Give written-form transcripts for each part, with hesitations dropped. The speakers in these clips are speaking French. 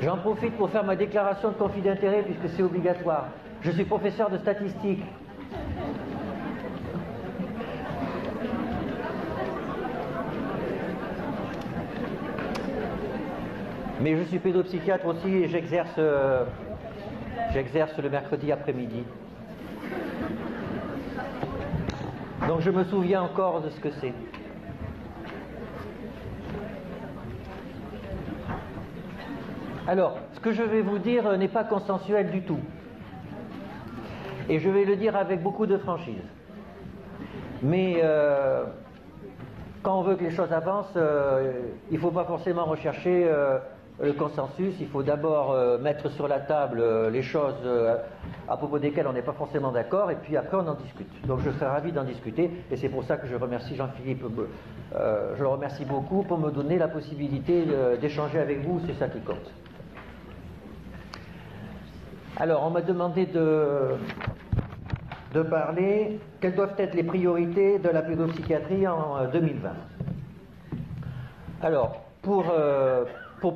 J'en profite pour faire ma déclaration de conflit d'intérêt puisque c'est obligatoire. Je suis professeur de statistique. Mais je suis pédopsychiatre aussi et j'exerce le mercredi après-midi. Donc je me souviens encore de ce que c'est. Alors, ce que je vais vous dire n'est pas consensuel du tout. Et je vais le dire avec beaucoup de franchise. Mais quand on veut que les choses avancent, il ne faut pas forcément rechercher le consensus. Il faut d'abord mettre sur la table les choses à propos desquelles on n'est pas forcément d'accord, et puis après on en discute. Donc je serais ravi d'en discuter, et c'est pour ça que je remercie Jean-Philippe, je le remercie beaucoup pour me donner la possibilité d'échanger avec vous, c'est ça qui compte. Alors, on m'a demandé de parler quelles doivent être les priorités de la pédopsychiatrie en 2020. Alors, pour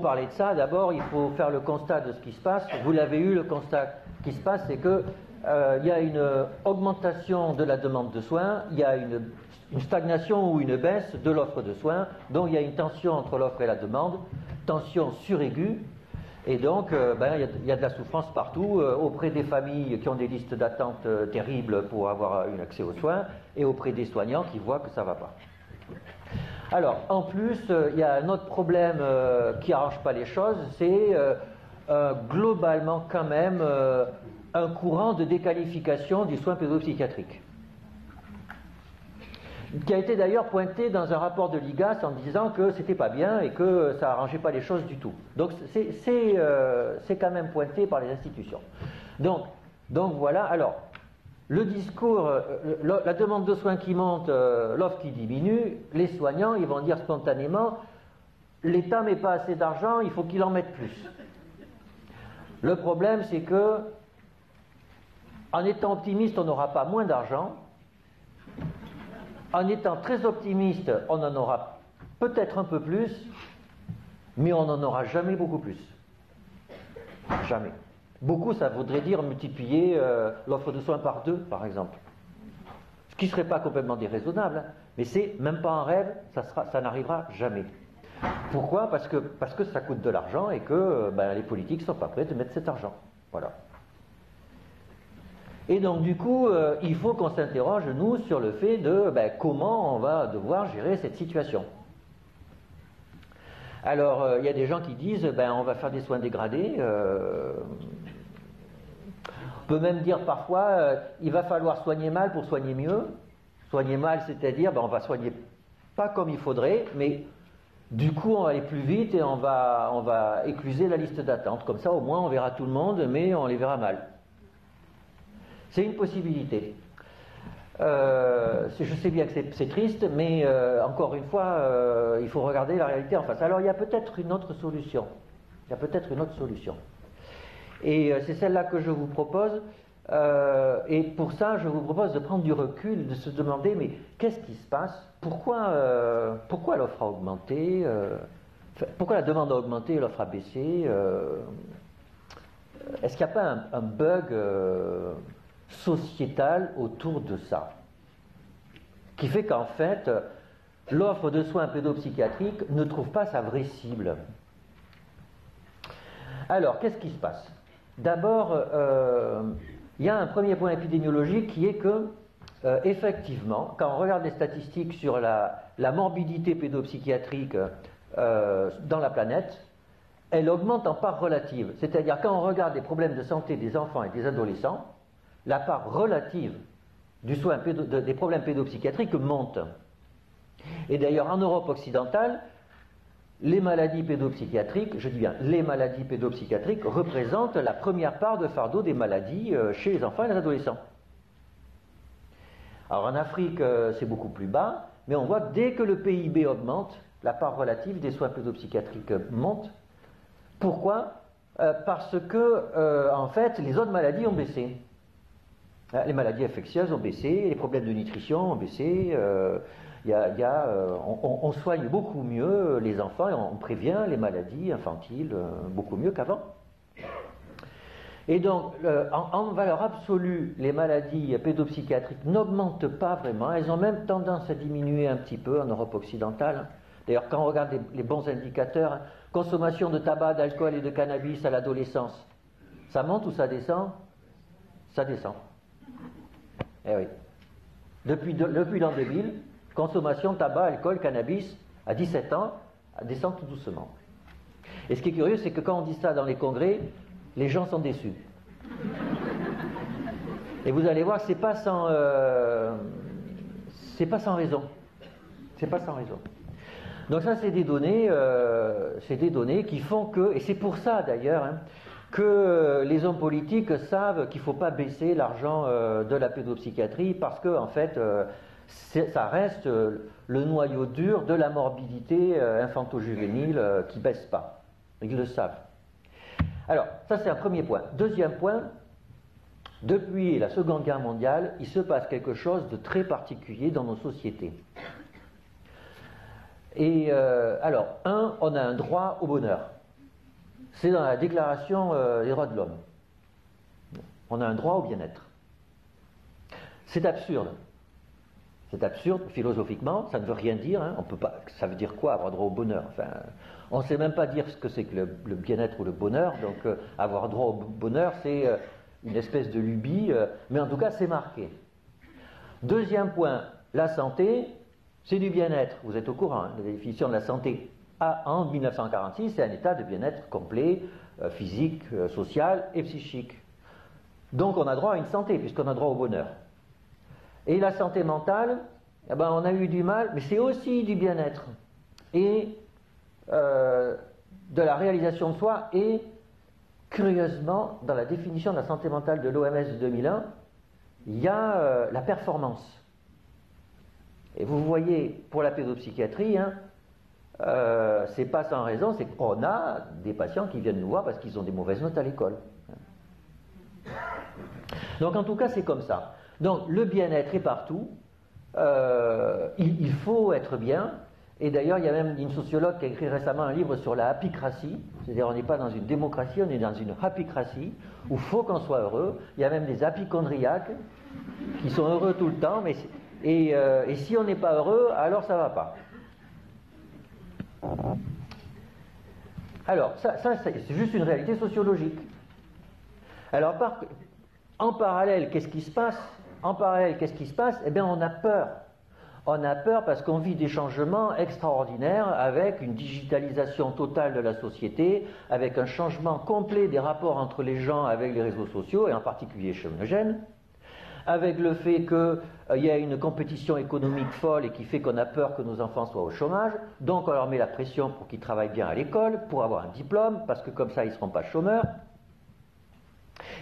parler de ça, d'abord, il faut faire le constat de ce qui se passe. Vous l'avez eu, le constat qui se passe, c'est que il y a une augmentation de la demande de soins, il y a une stagnation ou une baisse de l'offre de soins, donc il y a une tension entre l'offre et la demande, tension suraiguë. Et donc, il y a de la souffrance partout, auprès des familles qui ont des listes d'attente terribles pour avoir un accès aux soins, et auprès des soignants qui voient que ça ne va pas. Alors, en plus, il y a un autre problème qui n'arrange pas les choses, c'est globalement quand même un courant de déqualification du soin pédopsychiatrique, qui a été d'ailleurs pointé dans un rapport de l'IGAS en disant que c'était pas bien et que ça arrangeait pas les choses du tout. Donc c'est quand même pointé par les institutions. Donc voilà. Alors le discours, la demande de soins qui monte, l'offre qui diminue, les soignants ils vont dire spontanément l'État met pas assez d'argent, il faut qu'il en mette plus. Le problème c'est que en étant optimiste on n'aura pas moins d'argent. En étant très optimiste, on en aura peut-être un peu plus, mais on n'en aura jamais beaucoup plus. Jamais. Beaucoup, ça voudrait dire multiplier l'offre de soins par 2, par exemple. Ce qui ne serait pas complètement déraisonnable, hein, mais c'est même pas un rêve, ça n'arrivera jamais. Pourquoi ? Parce que ça coûte de l'argent et que les politiques ne sont pas prêts de mettre cet argent. Voilà. Et donc du coup, il faut qu'on s'interroge, nous, sur le fait de comment on va devoir gérer cette situation. Alors, il y a des gens qui disent, on va faire des soins dégradés. On peut même dire parfois, il va falloir soigner mal pour soigner mieux. Soigner mal, c'est-à-dire, on va soigner pas comme il faudrait, mais du coup, on va aller plus vite et on va écluser la liste d'attente. Comme ça, au moins, on verra tout le monde, mais on les verra mal. C'est une possibilité. Je sais bien que c'est triste, mais encore une fois, il faut regarder la réalité en face. Alors il y a peut-être une autre solution. Et c'est celle-là que je vous propose. Et pour ça, je vous propose de prendre du recul, de se demander, mais qu'est-ce qui se passe ? Pourquoi l'offre a augmenté ? Pourquoi la demande a augmenté et l'offre a baissé ? Est-ce qu'il n'y a pas un bug sociétal autour de ça, qui fait qu'en fait l'offre de soins pédopsychiatriques ne trouve pas sa vraie cible. Alors qu'est-ce qui se passe ? D'abord, il y a un premier point épidémiologique qui est que effectivement, quand on regarde les statistiques sur la morbidité pédopsychiatrique dans la planète, elle augmente en part relative, c'est-à-dire quand on regarde les problèmes de santé des enfants et des adolescents, la part relative du soin des problèmes pédopsychiatriques monte. Et d'ailleurs, en Europe occidentale, les maladies pédopsychiatriques, je dis bien les maladies pédopsychiatriques, représentent la première part de fardeau des maladies chez les enfants et les adolescents. Alors en Afrique, c'est beaucoup plus bas, mais on voit que dès que le PIB augmente, la part relative des soins pédopsychiatriques monte. Pourquoi ? Parce que, en fait, les autres maladies ont baissé. Les maladies infectieuses ont baissé, les problèmes de nutrition ont baissé, On soigne beaucoup mieux les enfants et on prévient les maladies infantiles beaucoup mieux qu'avant. Et donc, en valeur absolue, les maladies pédopsychiatriques n'augmentent pas vraiment. Elles ont même tendance à diminuer un petit peu en Europe occidentale. D'ailleurs, quand on regarde les bons indicateurs, consommation de tabac, d'alcool et de cannabis à l'adolescence, ça monte ou ça descend? Ça descend. Eh oui. Depuis l'an 2000, consommation de tabac, alcool, cannabis, à 17 ans, descend tout doucement. Et ce qui est curieux, c'est que quand on dit ça dans les congrès, les gens sont déçus. Et vous allez voir, c'est pas sans raison. C'est pas sans raison. Donc ça, c'est des données qui font que, et c'est pour ça d'ailleurs, hein, que les hommes politiques savent qu'il ne faut pas baisser l'argent de la pédopsychiatrie parce que en fait, ça reste le noyau dur de la morbidité infanto-juvénile qui ne baisse pas. Ils le savent. Alors, ça c'est un premier point. Deuxième point, depuis la Seconde Guerre mondiale, il se passe quelque chose de très particulier dans nos sociétés. Et alors, on a un droit au bonheur. C'est dans la Déclaration des droits de l'homme. On a un droit au bien-être. C'est absurde. C'est absurde philosophiquement, ça ne veut rien dire. Hein. On peut pas, ça veut dire quoi avoir droit au bonheur? Enfin, on ne sait même pas dire ce que c'est que le bien-être ou le bonheur. Donc avoir droit au bonheur, c'est une espèce de lubie, mais en tout cas c'est marqué. Deuxième point, la santé, c'est du bien-être. Vous êtes au courant, hein, la définition de la santé en 1946, c'est un état de bien-être complet, physique, social et psychique. Donc on a droit à une santé, puisqu'on a droit au bonheur. Et la santé mentale, eh ben, on a eu du mal, mais c'est aussi du bien-être. Et de la réalisation de soi, et curieusement, dans la définition de la santé mentale de l'OMS de 2001, il y a la performance. Et vous voyez, pour la pédopsychiatrie, hein, c'est pas sans raison, c'est qu'on a des patients qui viennent nous voir parce qu'ils ont des mauvaises notes à l'école. Donc en tout cas, c'est comme ça. Donc le bien-être est partout, il faut être bien, et d'ailleurs il y a même une sociologue qui a écrit récemment un livre sur la happycratie, c'est-à-dire on n'est pas dans une démocratie, on est dans une happycratie, où il faut qu'on soit heureux. Il y a même des happychondriaques qui sont heureux tout le temps, et si on n'est pas heureux, alors ça ne va pas. Alors, ça c'est juste une réalité sociologique. Alors, en parallèle, qu'est-ce qui se passe? Eh bien, on a peur. On a peur parce qu'on vit des changements extraordinaires avec une digitalisation totale de la société, avec un changement complet des rapports entre les gens avec les réseaux sociaux, et en particulier chez nos jeunes, avec le fait qu'il y a une compétition économique folle et qui fait qu'on a peur que nos enfants soient au chômage, donc on leur met la pression pour qu'ils travaillent bien à l'école, pour avoir un diplôme, parce que comme ça ils ne seront pas chômeurs.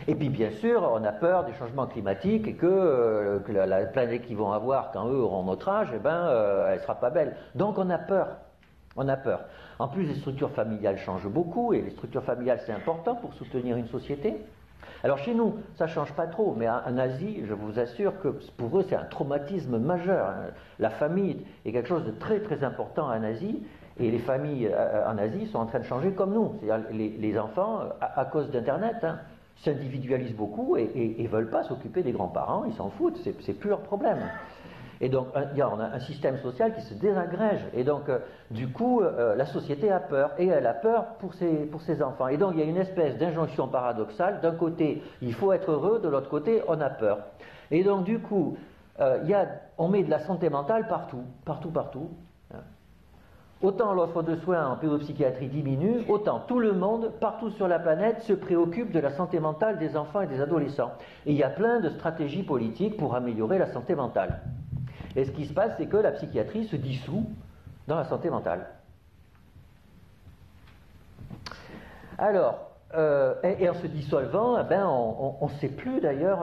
Et puis bien sûr, on a peur des changements climatiques et que la planète qu'ils vont avoir quand eux auront notre âge, eh ben, elle ne sera pas belle. Donc on a peur. On a peur. En plus, les structures familiales changent beaucoup, et les structures familiales, c'est important pour soutenir une société. Alors chez nous, ça ne change pas trop, mais en Asie, je vous assure que pour eux, c'est un traumatisme majeur. La famille est quelque chose de très très important en Asie, et les familles en Asie sont en train de changer comme nous. C'est-à-dire les enfants, à cause d'Internet, s'individualisent beaucoup et ne veulent pas s'occuper des grands-parents, ils s'en foutent, c'est plus leur problème. Et donc, on a un système social qui se désagrège. Et donc, du coup, la société a peur. Et elle a peur pour ses enfants. Et donc, il y a une espèce d'injonction paradoxale. D'un côté, il faut être heureux. De l'autre côté, on a peur. Et donc, du coup, on met de la santé mentale partout. Partout. Autant l'offre de soins en pédopsychiatrie diminue, autant tout le monde, partout sur la planète, se préoccupe de la santé mentale des enfants et des adolescents. Et il y a plein de stratégies politiques pour améliorer la santé mentale. Et ce qui se passe, c'est que la psychiatrie se dissout dans la santé mentale. Alors, et en se dissolvant, eh ben, on ne sait plus d'ailleurs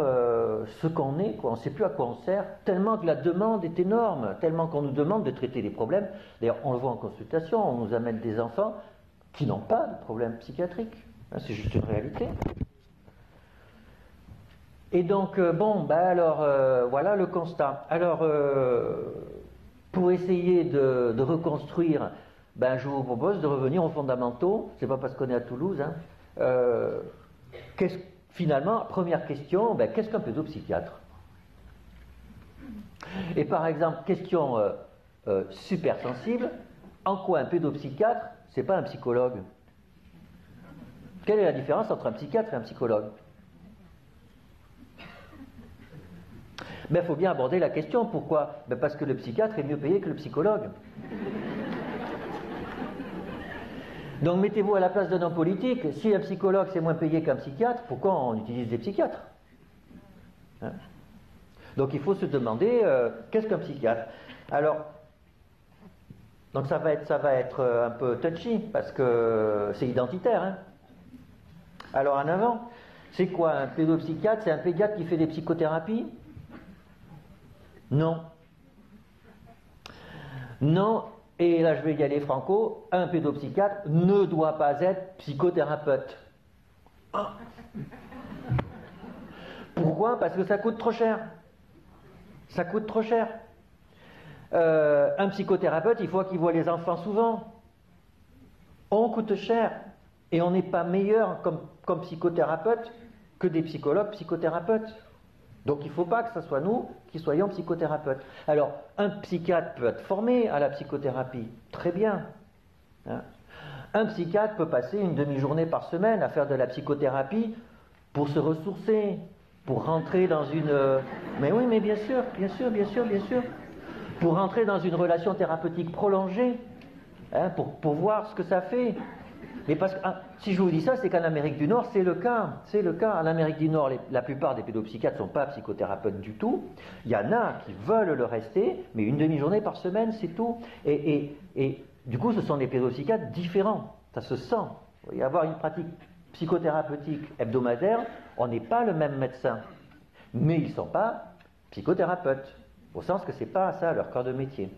ce qu'on est, quoi. On ne sait plus à quoi on sert, tellement que la demande est énorme, tellement qu'on nous demande de traiter des problèmes. D'ailleurs, on le voit en consultation, on nous amène des enfants qui n'ont pas de problème psychiatrique. C'est juste une réalité. Et donc, voilà le constat. Alors, pour essayer de reconstruire, ben, je vous propose de revenir aux fondamentaux. C'est pas parce qu'on est à Toulouse. Hein. Finalement, première question, ben, qu'est-ce qu'un pédopsychiatre? Et par exemple, question super sensible, en quoi un pédopsychiatre, c'est pas un psychologue? Quelle est la différence entre un psychiatre et un psychologue? Ben, il faut bien aborder la question. Pourquoi? Ben, parce que le psychiatre est mieux payé que le psychologue. Donc mettez-vous à la place d'un homme politique. Si un psychologue c'est moins payé qu'un psychiatre, pourquoi on utilise des psychiatres? Hein? Donc il faut se demander qu'est-ce qu'un psychiatre? Alors, donc ça va être un peu touchy parce que c'est identitaire. Hein? Alors en avant, c'est quoi un pédopsychiatre? C'est un pédiatre qui fait des psychothérapies? Non. Non, et là je vais y aller franco, un pédopsychiatre ne doit pas être psychothérapeute. Ah. Pourquoi? Parce que ça coûte trop cher. Ça coûte trop cher. Un psychothérapeute, il faut qu'il voit les enfants souvent. On coûte cher. Et on n'est pas meilleur comme psychothérapeute que des psychologues psychothérapeutes. Donc il ne faut pas que ce soit nous qui soyons psychothérapeutes. Alors, un psychiatre peut être formé à la psychothérapie. Très bien. Hein? Un psychiatre peut passer une demi-journée par semaine à faire de la psychothérapie pour se ressourcer, pour rentrer dans une... Mais oui, mais bien sûr. Pour rentrer dans une relation thérapeutique prolongée, hein, pour voir ce que ça fait. Mais parce que, si je vous dis ça, c'est qu'en Amérique du Nord, c'est le cas. C'est le cas. En Amérique du Nord, la plupart des pédopsychiatres ne sont pas psychothérapeutes du tout. Il y en a qui veulent le rester, mais une demi-journée par semaine, c'est tout. Et du coup, ce sont des pédopsychiatres différents. Ça se sent. Il y avoir une pratique psychothérapeutique hebdomadaire, on n'est pas le même médecin. Mais ils ne sont pas psychothérapeutes, au sens que ce n'est pas ça leur corps de métier.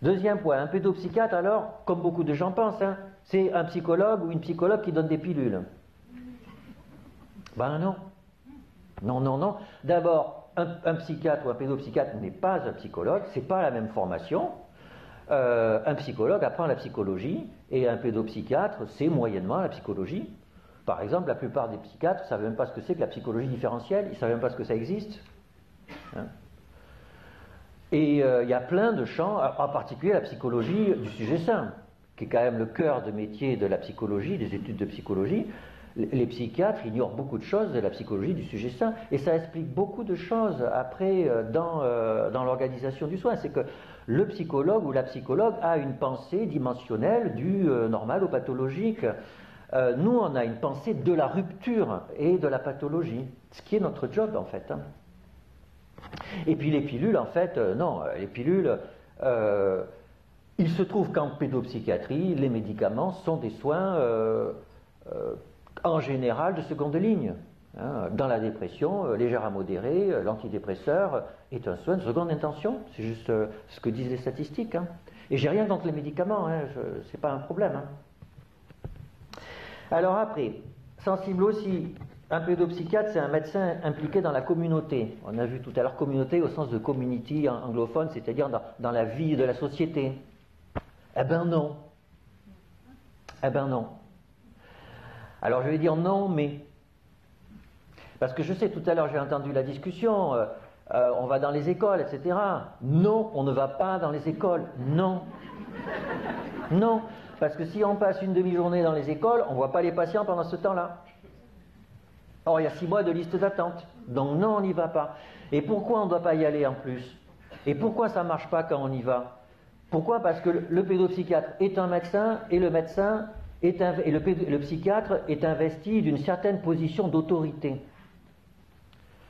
Deuxième point, un pédopsychiatre, alors, comme beaucoup de gens pensent, hein, c'est un psychologue ou une psychologue qui donne des pilules. Ben non. Non. D'abord, un psychiatre ou un pédopsychiatre n'est pas un psychologue, c'est pas la même formation. Un psychologue apprend la psychologie et un pédopsychiatre, c'est moyennement la psychologie. Par exemple, la plupart des psychiatres ne savent même pas ce que c'est que la psychologie différentielle, ils ne savent même pas ce que ça existe. Hein? Et il y a plein de champs, en particulier la psychologie du sujet sain, qui est quand même le cœur de métier de la psychologie, des études de psychologie. Les psychiatres ignorent beaucoup de choses de la psychologie du sujet sain, et ça explique beaucoup de choses après dans l'organisation du soin. C'est que le psychologue ou la psychologue a une pensée dimensionnelle du normal au pathologique. Nous, on a une pensée de la rupture et de la pathologie, ce qui est notre job en fait. Hein. Et puis les pilules, en fait, non, les pilules, il se trouve qu'en pédopsychiatrie, les médicaments sont des soins en général de seconde ligne. Hein. Dans la dépression, légère à modérée, l'antidépresseur est un soin de seconde intention, c'est juste ce que disent les statistiques. Hein. Et j'ai rien contre les médicaments, hein, c'est pas un problème. Hein. Alors après, sensible aussi, un pédopsychiatre, c'est un médecin impliqué dans la communauté. On a vu tout à l'heure communauté au sens de community anglophone, c'est-à-dire dans la vie de la société. Eh ben non. Eh ben non. Alors je vais dire non, mais... Parce que je sais, tout à l'heure j'ai entendu la discussion, on va dans les écoles, etc. Non, on ne va pas dans les écoles. Non. Non. Parce que si on passe une demi-journée dans les écoles, on ne voit pas les patients pendant ce temps-là. Or, il y a 6 mois de liste d'attente. Donc non, on n'y va pas. Et pourquoi on ne doit pas y aller en plus? Et pourquoi ça ne marche pas quand on y va? Pourquoi? Parce que le pédopsychiatre est un médecin et le médecin le psychiatre est investi d'une certaine position d'autorité.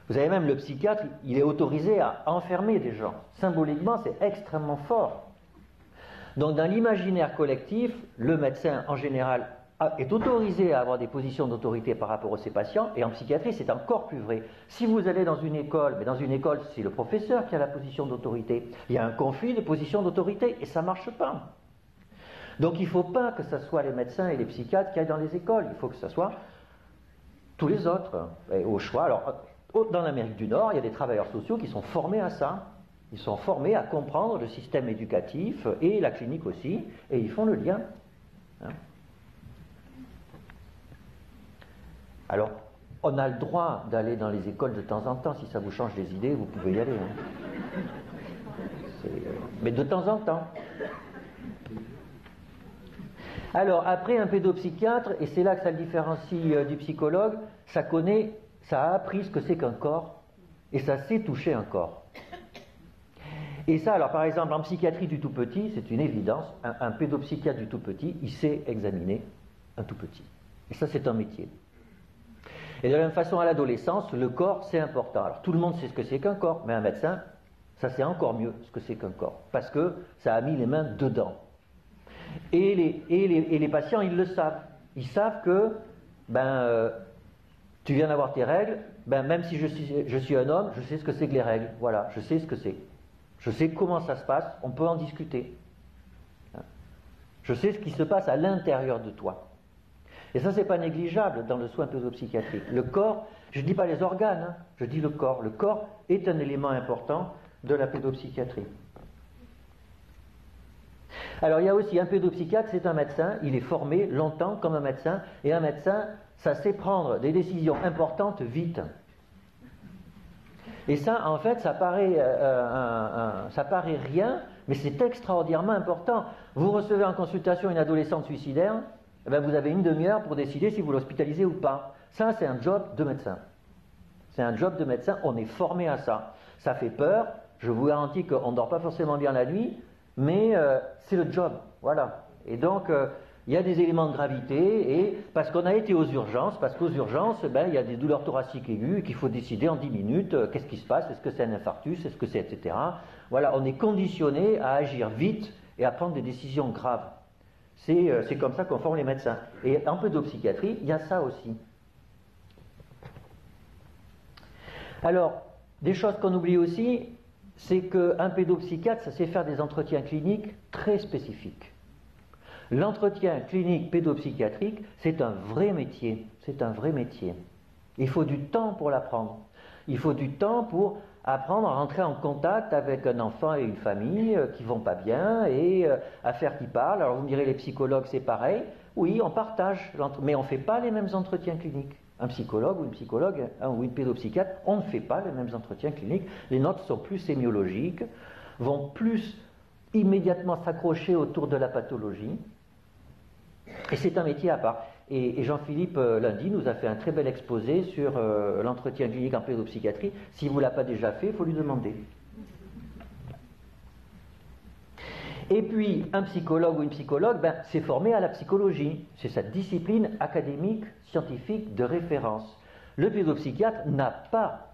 Vous savez, même le psychiatre, il est autorisé à enfermer des gens. Symboliquement, c'est extrêmement fort. Donc dans l'imaginaire collectif, le médecin en général est autorisé à avoir des positions d'autorité par rapport à ses patients, et en psychiatrie c'est encore plus vrai. Si vous allez dans une école, mais dans une école c'est le professeur qui a la position d'autorité, il y a un conflit de position d'autorité et ça ne marche pas. Donc il ne faut pas que ce soit les médecins et les psychiatres qui aillent dans les écoles, il faut que ce soit tous les autres, et au choix. Alors dans l'Amérique du Nord, il y a des travailleurs sociaux qui sont formés à ça. Ils sont formés à comprendre le système éducatif et la clinique aussi, et ils font le lien. Hein. Alors, on a le droit d'aller dans les écoles de temps en temps, si ça vous change des idées, vous pouvez y aller. Hein. Mais de temps en temps. Alors, après, un pédopsychiatre, et c'est là que ça le différencie du psychologue, ça a appris ce que c'est qu'un corps, et ça sait toucher un corps. Et ça, alors par exemple, en psychiatrie du tout petit, c'est une évidence, un pédopsychiatre du tout petit, il sait examiner un tout petit. Et ça, c'est un métier. Et de la même façon, à l'adolescence, le corps, c'est important. Alors, tout le monde sait ce que c'est qu'un corps, mais un médecin, ça sait encore mieux ce que c'est qu'un corps, parce que ça a mis les mains dedans. Et les patients, ils le savent. Ils savent que, tu viens d'avoir tes règles, même si je suis un homme, je sais ce que c'est que les règles. Voilà, je sais ce que c'est. Je sais comment ça se passe, on peut en discuter. Je sais ce qui se passe à l'intérieur de toi. Et ça, c'est pas négligeable dans le soin pédopsychiatrique. Le corps, je ne dis pas les organes, hein, je dis le corps. Le corps est un élément important de la pédopsychiatrie. Alors, il y a aussi un pédopsychiatre, c'est un médecin, il est formé longtemps comme un médecin, et un médecin, ça sait prendre des décisions importantes vite. Et ça, en fait, ça paraît rien, mais c'est extraordinairement important. Vous recevez en consultation une adolescente suicidaire, vous avez une demi-heure pour décider si vous l'hospitalisez ou pas. Ça, c'est un job de médecin. C'est un job de médecin, on est formé à ça. Ça fait peur, je vous garantis qu'on ne dort pas forcément bien la nuit, mais c'est le job, voilà. Et donc, il y a des éléments de gravité, et parce qu'on a été aux urgences, parce qu'aux urgences, il y a des douleurs thoraciques aiguës, et qu'il faut décider en 10 minutes, qu'est-ce qui se passe, est-ce que c'est un infarctus, est-ce que c'est, etc. Voilà, on est conditionné à agir vite et à prendre des décisions graves. C'est comme ça qu'on forme les médecins. Et en pédopsychiatrie, il y a ça aussi. Alors, des choses qu'on oublie aussi, c'est qu'un pédopsychiatre, ça sait faire des entretiens cliniques très spécifiques. L'entretien clinique pédopsychiatrique, c'est un vrai métier. C'est un vrai métier. Il faut du temps pour l'apprendre. Il faut du temps pour apprendre à rentrer en contact avec un enfant et une famille qui vont pas bien et à faire qu'ils parlent. Alors vous me direz, les psychologues, c'est pareil. Oui, on partage, mais on ne fait pas les mêmes entretiens cliniques. Un psychologue ou une psychologue ou une pédopsychiatre, on ne fait pas les mêmes entretiens cliniques. Les notes sont plus sémiologiques, vont plus immédiatement s'accrocher autour de la pathologie. Et c'est un métier à part. Et Jean-Philippe, lundi, nous a fait un très bel exposé sur l'entretien clinique en pédopsychiatrie. Si vous ne l'avez pas déjà fait, il faut lui demander. Et puis, un psychologue ou une psychologue, c'est formé à la psychologie. C'est sa discipline académique, scientifique de référence. Le pédopsychiatre n'a pas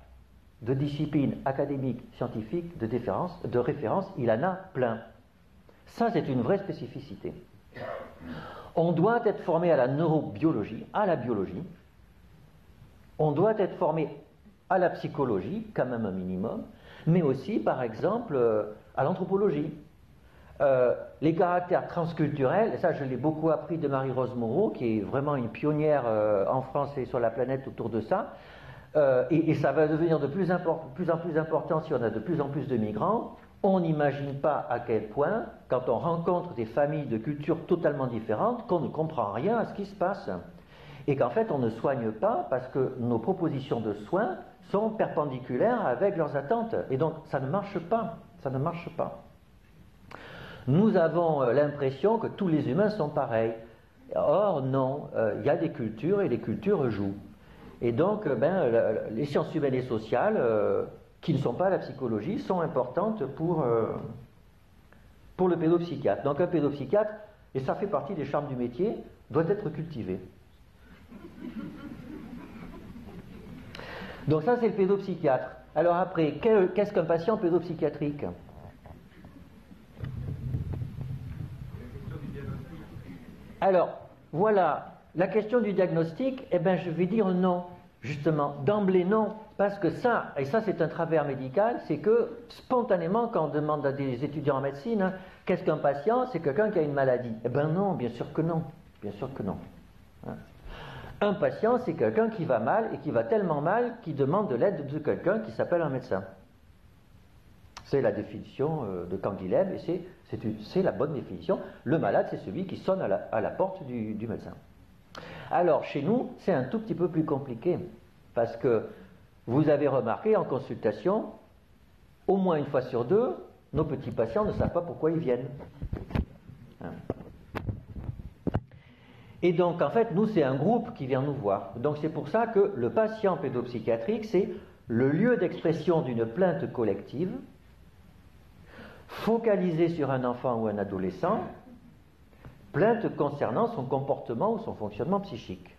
de discipline académique, scientifique de référence. Il en a plein. Ça, c'est une vraie spécificité. On doit être formé à la neurobiologie, à la biologie. On doit être formé à la psychologie, quand même un minimum, mais aussi, par exemple, à l'anthropologie. Les caractères transculturels, et ça je l'ai beaucoup appris de Marie-Rose Moreau, qui est vraiment une pionnière en France et sur la planète autour de ça, et ça va devenir de plus en plus important si on a de plus en plus de migrants. On n'imagine pas à quel point, quand on rencontre des familles de cultures totalement différentes, qu'on ne comprend rien à ce qui se passe. Et qu'en fait, on ne soigne pas parce que nos propositions de soins sont perpendiculaires avec leurs attentes. Et donc, ça ne marche pas. Ça ne marche pas. Nous avons l'impression que tous les humains sont pareils. Or, non. Il y a des cultures et les cultures jouent. Et donc, les sciences humaines et sociales, qui ne sont pas la psychologie, sont importantes pour le pédopsychiatre. Donc un pédopsychiatre, et ça fait partie des charmes du métier, doit être cultivé. Donc ça, c'est le pédopsychiatre. Alors après, qu'est-ce qu'un patient pédopsychiatrique ? Alors, voilà, la question du diagnostic, je vais dire non. Justement, d'emblée non, parce que ça, et ça c'est un travers médical, c'est que spontanément quand on demande à des étudiants en médecine, qu'est-ce qu'un patient? C'est quelqu'un qui a une maladie. Eh bien non, bien sûr que non, bien sûr que non. Un patient, c'est quelqu'un qui va mal et qui va tellement mal qu'il demande de l'aide de quelqu'un qui s'appelle un médecin. C'est la définition de Canguilhem, et c'est la bonne définition. Le malade, c'est celui qui sonne à la porte du médecin. Alors, chez nous, c'est un tout petit peu plus compliqué, parce que vous avez remarqué en consultation, au moins une fois sur deux, nos petits patients ne savent pas pourquoi ils viennent. Hein. Et donc, en fait, nous, c'est un groupe qui vient nous voir. Donc, c'est pour ça que le patient pédopsychiatrique, c'est le lieu d'expression d'une plainte collective, focalisée sur un enfant ou un adolescent, plainte concernant son comportement ou son fonctionnement psychique.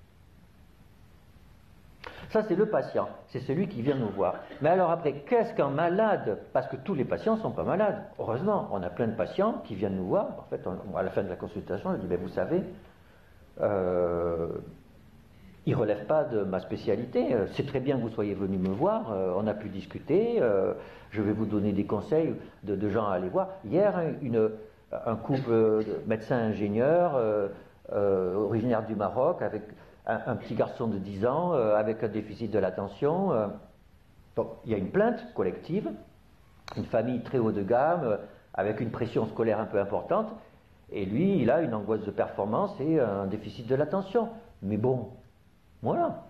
Ça, c'est le patient, c'est celui qui vient nous voir. Mais alors après, qu'est-ce qu'un malade? Parce que tous les patients ne sont pas malades. Heureusement, on a plein de patients qui viennent nous voir. En fait, à la fin de la consultation, on dit, vous savez, il ne relève pas de ma spécialité. C'est très bien que vous soyez venu me voir. On a pu discuter. Je vais vous donner des conseils de gens à aller voir. Hier, un couple de médecins-ingénieurs originaire du Maroc avec un petit garçon de 10 ans avec un déficit de l'attention. Donc, il y a une plainte collective, une famille très haut de gamme avec une pression scolaire un peu importante, et lui, il a une angoisse de performance et un déficit de l'attention. Mais bon, voilà.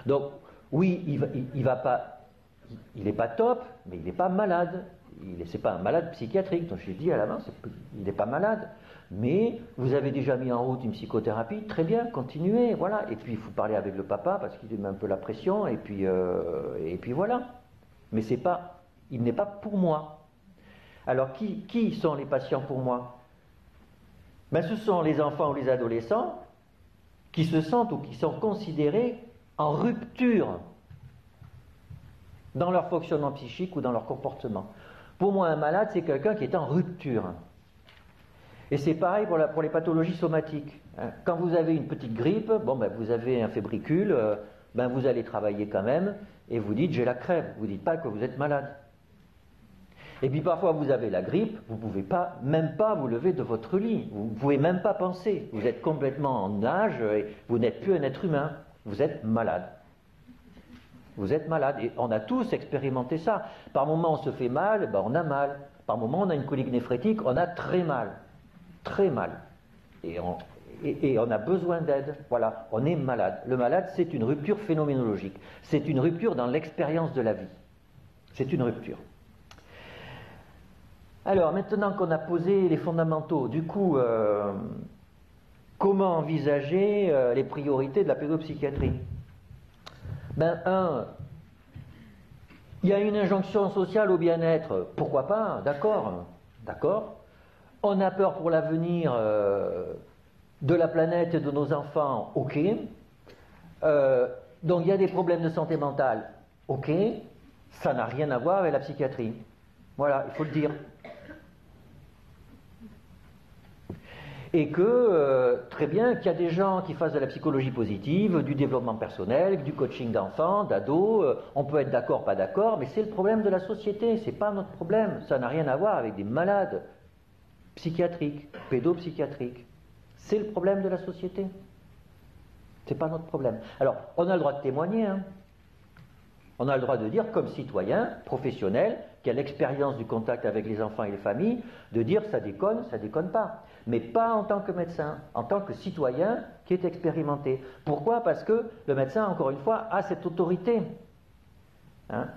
Donc, oui, il va pas, il n'est pas top, mais il n'est pas malade. C'est pas un malade psychiatrique, donc j'ai dit à la main, il n'est pas malade. Mais vous avez déjà mis en route une psychothérapie, très bien, continuez, voilà. Et puis il faut parler avec le papa parce qu'il met un peu la pression, et puis voilà. Mais il n'est pas pour moi. Alors qui sont les patients pour moi? Ce sont les enfants ou les adolescents qui se sentent ou qui sont considérés en rupture dans leur fonctionnement psychique ou dans leur comportement. Pour moi, un malade, c'est quelqu'un qui est en rupture. Et c'est pareil pour les pathologies somatiques. Quand vous avez une petite grippe, vous avez un fébricule, vous allez travailler quand même, et vous dites j'ai la crève. Vous ne dites pas que vous êtes malade. Et puis parfois vous avez la grippe, vous ne pouvez même pas vous lever de votre lit. Vous ne pouvez même pas penser. Vous êtes complètement en nage, et vous n'êtes plus un être humain. Vous êtes malade. Vous êtes malade. Et on a tous expérimenté ça. Par moments on se fait mal, on a mal. Par moments on a une colique néphrétique, on a très mal. Très mal. Et on a besoin d'aide. Voilà, on est malade. Le malade, c'est une rupture phénoménologique. C'est une rupture dans l'expérience de la vie. C'est une rupture. Alors, maintenant qu'on a posé les fondamentaux, du coup, comment envisager les priorités de la pédopsychiatrie? Il y a une injonction sociale au bien-être. Pourquoi pas? D'accord. On a peur pour l'avenir de la planète et de nos enfants, ok. Donc il y a des problèmes de santé mentale, ok. Ça n'a rien à voir avec la psychiatrie. Voilà, il faut le dire. Et que, très bien, qu'il y a des gens qui fassent de la psychologie positive, du développement personnel, du coaching d'enfants, d'ados, on peut être d'accord, pas d'accord, mais c'est le problème de la société, c'est pas notre problème. Ça n'a rien à voir avec des malades psychiatriques, pédopsychiatriques. C'est le problème de la société. C'est pas notre problème. Alors, on a le droit de témoigner, hein. On a le droit de dire, comme citoyen, professionnel, qui a l'expérience du contact avec les enfants et les familles, de dire ça déconne pas. Mais pas en tant que médecin, en tant que citoyen qui est expérimenté. Pourquoi? Parce que le médecin, encore une fois, a cette autorité. Hein?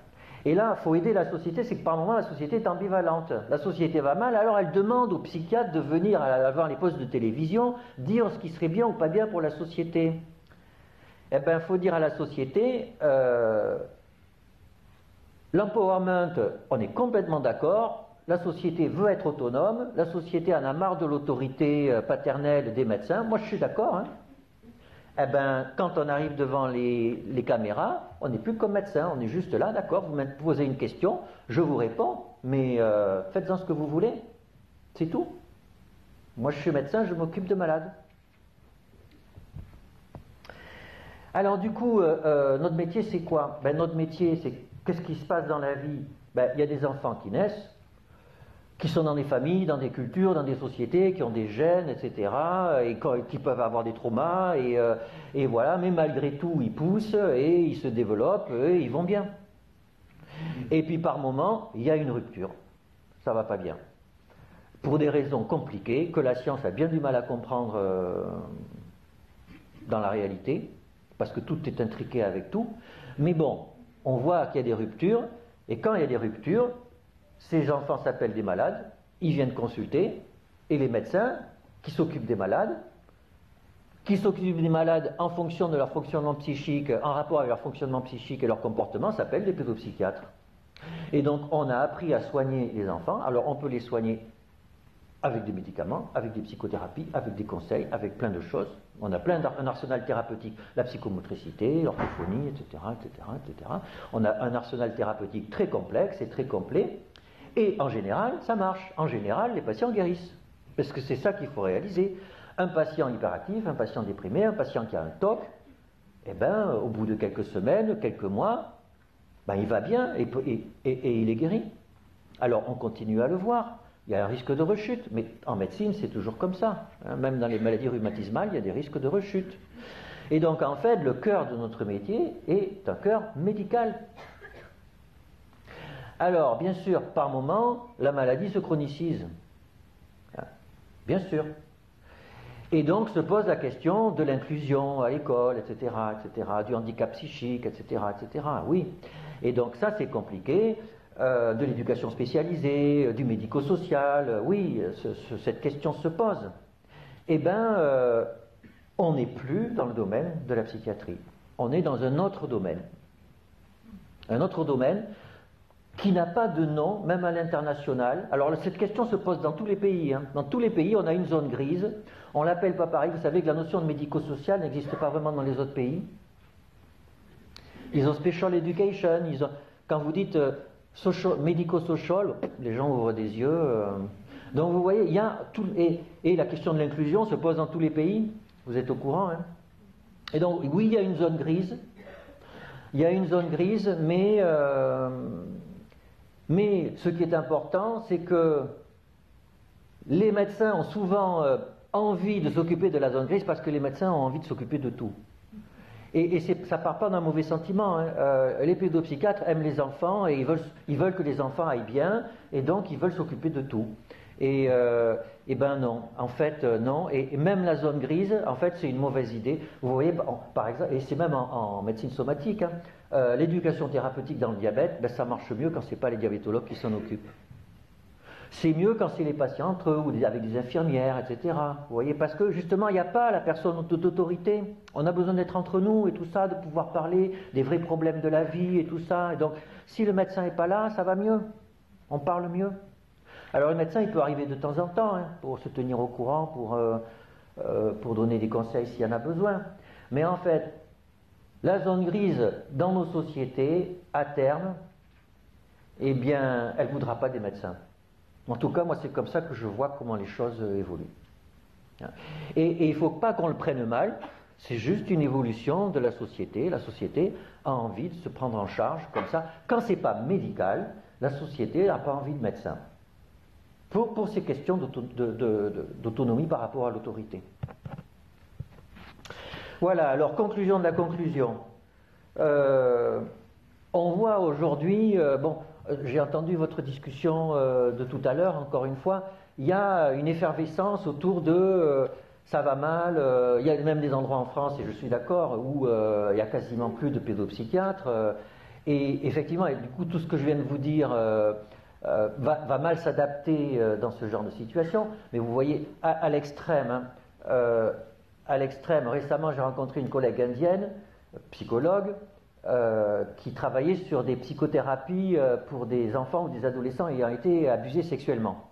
Et là, il faut aider la société, c'est que par moments, la société est ambivalente. La société va mal, alors elle demande aux psychiatres de venir voir les postes de télévision, dire ce qui serait bien ou pas bien pour la société. Eh bien, il faut dire à la société, l'empowerment, on est complètement d'accord, la société veut être autonome, la société en a marre de l'autorité paternelle des médecins, moi je suis d'accord, hein. Eh bien, quand on arrive devant les caméras, on n'est plus comme médecin, on est juste là, d'accord, vous me posez une question, je vous réponds, mais faites-en ce que vous voulez, c'est tout. Moi je suis médecin, je m'occupe de malades. Alors du coup, notre métier c'est quoi? Notre métier c'est qu'est-ce qui se passe dans la vie? Il y a des enfants qui naissent, qui sont dans des familles, dans des cultures, dans des sociétés, qui ont des gènes, etc., et qui peuvent avoir des traumas, et voilà, mais malgré tout, ils poussent, et ils se développent, et ils vont bien. Et puis par moment, il y a une rupture. Ça va pas bien. Pour des raisons compliquées, que la science a bien du mal à comprendre dans la réalité, parce que tout est intriqué avec tout. Mais bon, on voit qu'il y a des ruptures, et quand il y a des ruptures, ces enfants s'appellent des malades, ils viennent consulter, et les médecins qui s'occupent des malades, en fonction de leur fonctionnement psychique, en rapport avec leur fonctionnement psychique et leur comportement, s'appellent des pédopsychiatres. Et donc on a appris à soigner les enfants. Alors on peut les soigner avec des médicaments, avec des psychothérapies, avec des conseils, avec plein de choses. On a un arsenal thérapeutique, la psychomotricité, l'orthophonie, etc., etc., etc. On a un arsenal thérapeutique très complexe et très complet. Et en général, ça marche. En général, les patients guérissent. Parce que c'est ça qu'il faut réaliser. Un patient hyperactif, un patient déprimé, un patient qui a un TOC, eh ben, au bout de quelques semaines, quelques mois, ben, il va bien et il est guéri. Alors on continue à le voir. Il y a un risque de rechute, mais en médecine c'est toujours comme ça. Même dans les maladies rhumatismales, il y a des risques de rechute. Et donc en fait, le cœur de notre métier est un cœur médical. Alors, bien sûr, par moment, la maladie se chronicise. Bien sûr. Et donc se pose la question de l'inclusion à l'école, etc., du handicap psychique, etc., etc. Oui. Et donc ça, c'est compliqué. De l'éducation spécialisée, du médico-social, oui, cette question se pose. Eh bien, on n'est plus dans le domaine de la psychiatrie. On est dans un autre domaine. Un autre domaine qui n'a pas de nom, même à l'international. Alors cette question se pose dans tous les pays. Dans tous les pays, on a une zone grise. On l'appelle pas pareil. Vous savez que la notion de médico-social n'existe pas vraiment dans les autres pays. Ils ont special education. Quand vous dites médico-social, les gens ouvrent des yeux. Donc vous voyez, il y a tout, et la question de l'inclusion se pose dans tous les pays. Vous êtes au courant, hein? Et donc oui, il y a une zone grise. Il y a une zone grise, mais ce qui est important, c'est que les médecins ont souvent envie de s'occuper de la zone grise parce que les médecins ont envie de s'occuper de tout. Et ça ne part pas d'un mauvais sentiment. Les pédopsychiatres aiment les enfants et ils veulent que les enfants aillent bien, et donc ils veulent s'occuper de tout. Et ben non, en fait non. Et même la zone grise, en fait, c'est une mauvaise idée. Vous voyez, par exemple, et c'est même en médecine somatique, l'éducation thérapeutique dans le diabète, ben, ça marche mieux quand ce n'est pas les diabétologues qui s'en occupent. C'est mieux quand c'est les patients entre eux, ou avec des infirmières, etc. Vous voyez, parce que justement, il n'y a pas la personne d'autorité. On a besoin d'être entre nous et tout ça, de pouvoir parler des vrais problèmes de la vie et tout ça. Et donc, si le médecin n'est pas là, ça va mieux. On parle mieux. Alors, le médecin, il peut arriver de temps en temps, pour se tenir au courant, pour donner des conseils s'il y en a besoin. Mais en fait, la zone grise dans nos sociétés, à terme, eh bien, elle ne voudra pas des médecins. En tout cas, moi, c'est comme ça que je vois comment les choses évoluent. Et il ne faut pas qu'on le prenne mal, c'est juste une évolution de la société. La société a envie de se prendre en charge comme ça. Quand ce n'est pas médical, la société n'a pas envie de médecin. Pour ces questions d'autonomie par rapport à l'autorité. Voilà, alors conclusion de la conclusion. On voit aujourd'hui, j'ai entendu votre discussion de tout à l'heure, encore une fois, il y a une effervescence autour de ça va mal, il y a même des endroits en France, et je suis d'accord, où il n'y a quasiment plus de pédopsychiatres, et effectivement, et du coup, tout ce que je viens de vous dire va mal s'adapter dans ce genre de situation, mais vous voyez, à l'extrême, récemment j'ai rencontré une collègue indienne, psychologue, qui travaillait sur des psychothérapies pour des enfants ou des adolescents ayant été abusés sexuellement.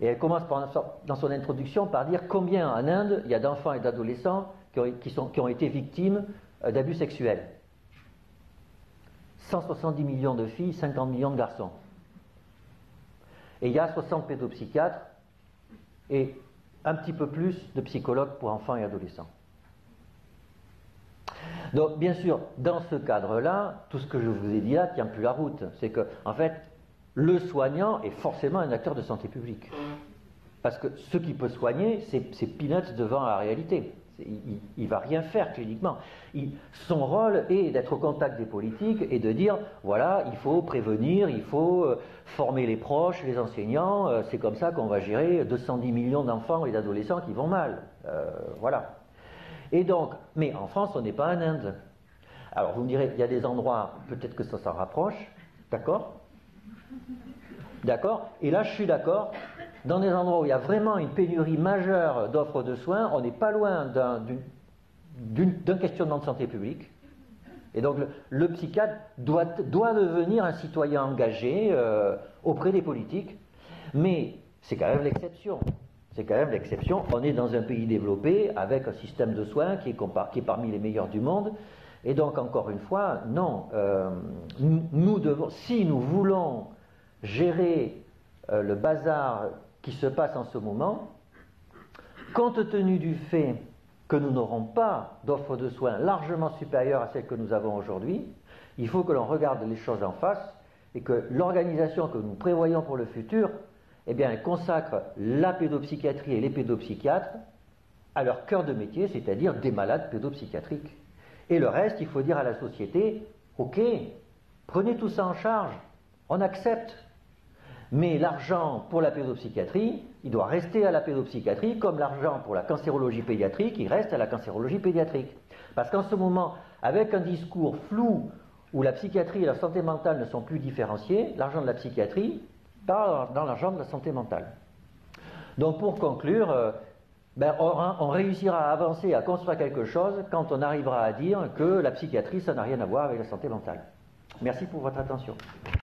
Et elle commence dans son introduction par dire combien en Inde il y a d'enfants et d'adolescents qui ont été victimes d'abus sexuels. 170 millions de filles, 50 millions de garçons. Et il y a 60 pédopsychiatres et un petit peu plus de psychologues pour enfants et adolescents. Donc, bien sûr, dans ce cadre-là, tout ce que je vous ai dit là tient plus la route. C'est que, en fait, le soignant est forcément un acteur de santé publique. Parce que ce qui peut soigner, c'est peanuts devant la réalité. Il ne va rien faire cliniquement. Son rôle est d'être au contact des politiques et de dire, voilà, il faut prévenir, il faut former les proches, les enseignants, c'est comme ça qu'on va gérer 210 millions d'enfants et d'adolescents qui vont mal. Voilà. Et donc, mais en France, on n'est pas en Inde. Alors vous me direz, il y a des endroits, peut-être que ça s'en rapproche, d'accord? D'accord? Et là, je suis d'accord. Dans des endroits où il y a vraiment une pénurie majeure d'offres de soins, on n'est pas loin d'un questionnement de santé publique. Et donc le psychiatre doit devenir un citoyen engagé auprès des politiques. Mais c'est quand même l'exception. C'est quand même l'exception. On est dans un pays développé avec un système de soins qui est parmi les meilleurs du monde. Et donc, encore une fois, non. Si nous voulons gérer le bazar qui se passe en ce moment, compte tenu du fait que nous n'aurons pas d'offre de soins largement supérieure à celle que nous avons aujourd'hui, il faut que l'on regarde les choses en face et que l'organisation que nous prévoyons pour le futur, eh bien, elle consacre la pédopsychiatrie et les pédopsychiatres à leur cœur de métier, c'est-à-dire des malades pédopsychiatriques. Et le reste, il faut dire à la société, ok, prenez tout ça en charge, on accepte. Mais l'argent pour la pédopsychiatrie, il doit rester à la pédopsychiatrie, comme l'argent pour la cancérologie pédiatrique, il reste à la cancérologie pédiatrique. Parce qu'en ce moment, avec un discours flou où la psychiatrie et la santé mentale ne sont plus différenciées, l'argent de la psychiatrie part dans l'argent de la santé mentale. Donc pour conclure, on réussira à avancer, à construire quelque chose quand on arrivera à dire que la psychiatrie, ça n'a rien à voir avec la santé mentale. Merci pour votre attention.